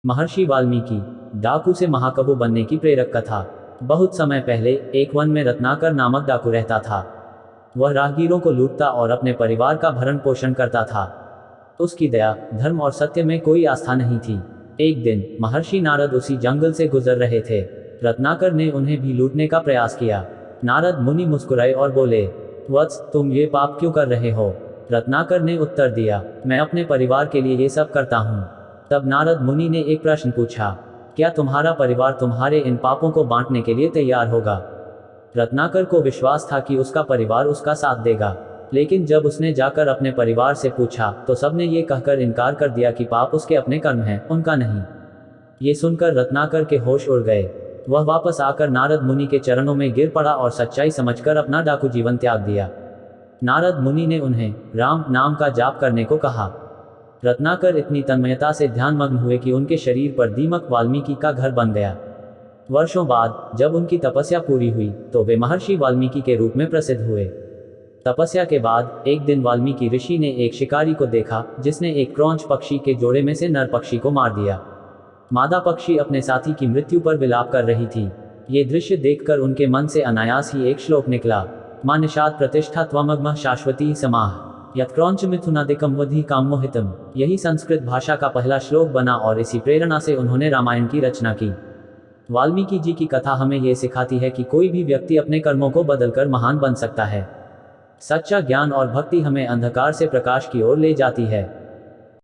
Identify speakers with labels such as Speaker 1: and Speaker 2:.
Speaker 1: महर्षि वाल्मीकि, डाकू से महाकवि बनने की प्रेरक कथा। बहुत समय पहले एक वन में रत्नाकर नामक डाकू रहता था। वह राहगीरों को लूटता और अपने परिवार का भरण पोषण करता था। उसकी दया, धर्म और सत्य में कोई आस्था नहीं थी। एक दिन महर्षि नारद उसी जंगल से गुजर रहे थे। रत्नाकर ने उन्हें भी लूटने का प्रयास किया। नारद मुनि मुस्कुराए और बोले, वत्स, तुम ये पाप क्यों कर रहे हो? रत्नाकर ने उत्तर दिया, मैं अपने परिवार के लिए ये सब करता हूँ। तब नारद मुनि ने एक प्रश्न पूछा, क्या तुम्हारा परिवार तुम्हारे इन पापों को बांटने के लिए तैयार होगा? रत्नाकर को विश्वास था कि उसका परिवार उसका साथ देगा, लेकिन जब उसने जाकर अपने परिवार से पूछा तो सबने ये कहकर इनकार कर दिया कि पाप उसके अपने कर्म हैं, उनका नहीं। ये सुनकर रत्नाकर के होश उड़ गए। वह वापस आकर नारद मुनि के चरणों में गिर पड़ा और सच्चाई समझकर अपना डाकू जीवन त्याग दिया। नारद मुनि ने उन्हें राम नाम का जाप करने को कहा। रत्नाकर इतनी तन्मयता से ध्यानमग्न हुए कि उनके शरीर पर दीमक वाल्मीकि का घर बन गया। वर्षों बाद जब उनकी तपस्या पूरी हुई तो वे महर्षि वाल्मीकि के रूप में प्रसिद्ध हुए। तपस्या के बाद एक दिन वाल्मीकि ऋषि ने एक शिकारी को देखा जिसने एक क्रौंच पक्षी के जोड़े में से नर पक्षी को मार दिया। मादा पक्षी अपने साथी की मृत्यु पर विलाप कर रही थी। ये दृश्य देखकर उनके मन से अनायास ही एक श्लोक निकला, मां निषाद प्रतिष्ठा त्वमग्मः शाश्वती समाह यत्क्रौंच मिथुनादिकम वधि कामोहितम। यही संस्कृत भाषा का पहला श्लोक बना और इसी प्रेरणा से उन्होंने रामायण की रचना की। वाल्मीकि जी की कथा हमें ये सिखाती है कि कोई भी व्यक्ति अपने कर्मों को बदलकर महान बन सकता है। सच्चा ज्ञान और भक्ति हमें अंधकार से प्रकाश की ओर ले जाती है।